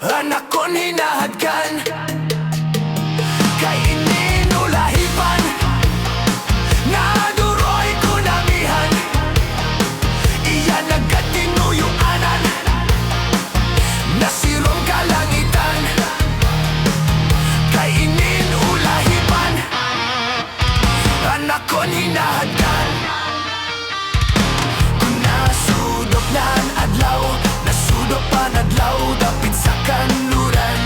Anak ko'n hinahadkan, kainin ulahipan, naduroy ko namihan, iyan agad tinuyuanan, nasirong kalangitan, kainin ulahipan, anak ko'n hinahadkan. Kung nasudok nan adlaw, nasudok pan adlaw, dapit sa kanluran,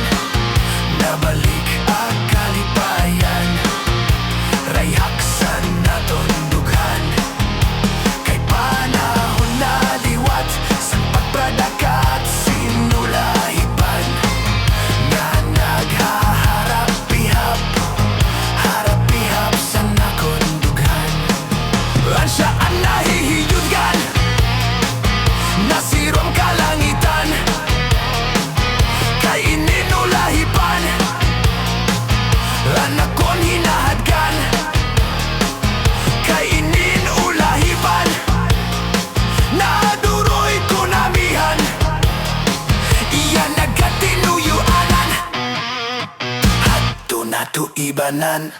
nabalik ang kalipayan, rayhaksan naton dughan, kay panahon na liwat sa pagpradakat sinulahipan, nga naghaharap-ihap, harap-ihap sa nakon dughan. Ansaan nahihiyudgan, nasirong kalangitan, kainin ulahipan, anak ko'n hinahadkan, kainin ulahipan, naduroy ko namihan, iyan agad tinuyuanan, hadto na to ibanan.